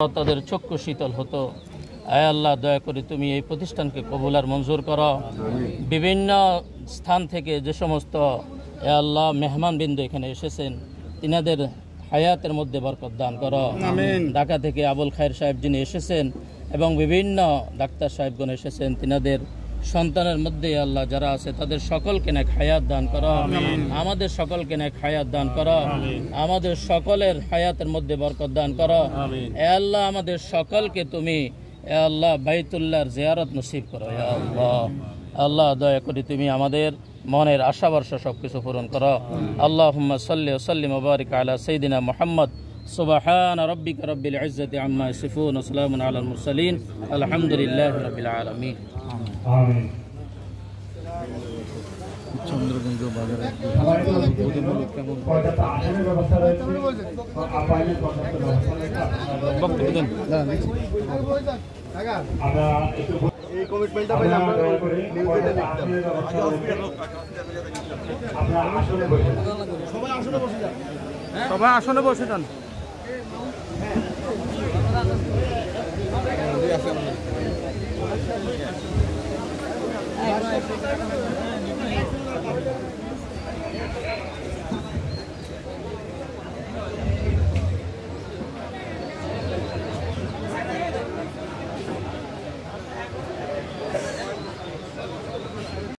তাদের চক্ষু শীতল হতো। আয় আল্লাহ, দয়া করে তুমি এই প্রতিষ্ঠানকে কবুল আর মঞ্জুর করো। বিভিন্ন স্থান থেকে যে সমস্ত আল্লাহ মেহমানবৃন্দ এখানে এসেছেন, তিনাদের হায়াতের মধ্যে বরকত দান করো। ঢাকা থেকে আবুল খায়ের সাহেব যিনি এসেছেন এবং বিভিন্ন ডাক্তার সাহেবগণ এসেছেন, তিনাদের সন্তানের মধ্যে আল্লাহ যারা আছে তাদের সকলকে নেক হায়াত দান করো। আমাদের সকলকে নেক হায়াত দান করো। আমাদের সকলের হায়াতের মধ্যে বরকত দান করো। এ আল্লাহ, আমাদের সকলকে তুমি এ আল্লাহ বাইতুল্লাহর জিয়ারত নসিব করো। ইয়া আল্লাহ, আল্লাহ দয়া করে তুমি আমাদের মনের আশা ভরসা সবকিছু পূরণ করো। আল্লাহুম্মা সাল্লি ওয়া সাল্লিম ওয়া বারিক আলা সাইয়্যিদিনা মুহাম্মদ। সুবহান রাব্বিকা রাব্বিল ইজ্জাতি আম্মা ইয়াসিফুন ওয়া সালামুন আলাল মুরসালিন। আলহামদুলিল্লাহি রাব্বিল আলামিন। আমিন। চন্দ্রগঞ্জ বাজারে কেমন ব্যবস্থা রয়েছে? বক্তব্য দেন। এই কমিটমেন্টটা পাইলে আমরা নিউজে দেখতাম। সবাই আসনে বসে যান। সবাই আসনে বসে যান।